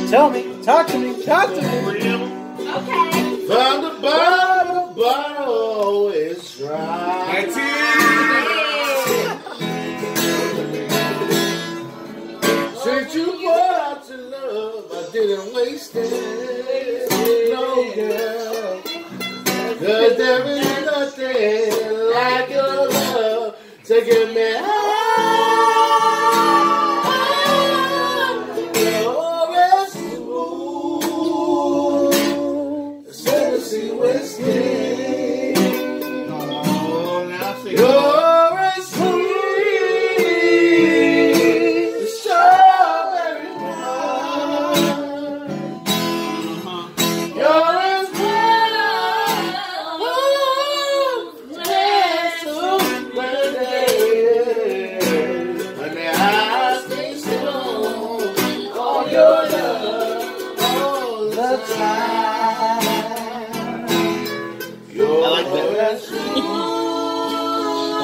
Tell me, talk to me. Okay. Found the bottle is dry. That's it. Since you brought out your love, I didn't waste it. No, girl. 'Cause there is nothing like your love to get me high.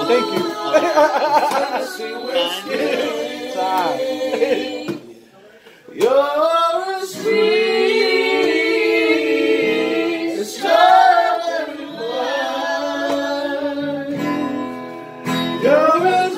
Thank you. You're as sweet as strawberry wine. You're as